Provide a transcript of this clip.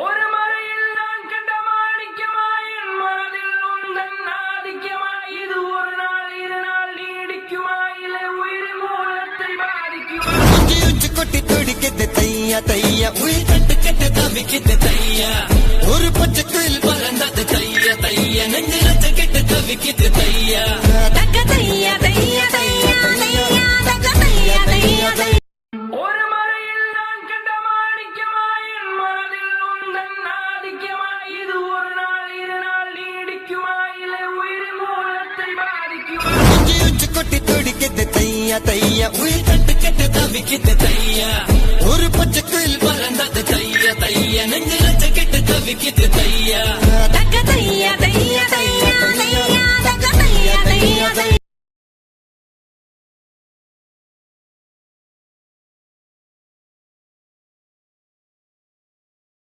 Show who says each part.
Speaker 1: ஒரு மறையில் நான் கண்ட மாணிக்கமாயின் மனதில் உந்தன் ஆதிக்கமாய் இது ஒரு நாள் இரு நாள் நீடிக்குமா இல்லை உயிர் மூலத்தை பாதிக்குமா
Speaker 2: உச்சி கொட்டி துடிக்கிது தையா தையா உயிர் கட்டு கட்டு தவிக்கிது தையா ஒரு பச்சை குயில் பறந்தது தையா தையா நெஞ்சில கெட்டு தவிக்கிது தையா
Speaker 3: தக்க தையா தையா தையா தையா தக்க தையா தையா தையா
Speaker 1: ஒரு மறையில் நான் கண்ட மாணிக்கமாயின் மனதில் உந்தன் ஆதிக்கமாய் இது ஒரு நாள் இரு நாள் நீடிக்குமா இல்லை உயிர் மூலத்தை பாதிக்குமா
Speaker 2: உச்சி கொட்டி துடிக்கிது தையா தையா உயிர் கட்டு கட்டு தவிக்கிது தையா ஒரு பச்சை குயில் பறந்தது தையா தையா நெஞ்சில கெட்டு தவிக்கிது தையா
Speaker 3: தக்க தையா தையா தையா தையா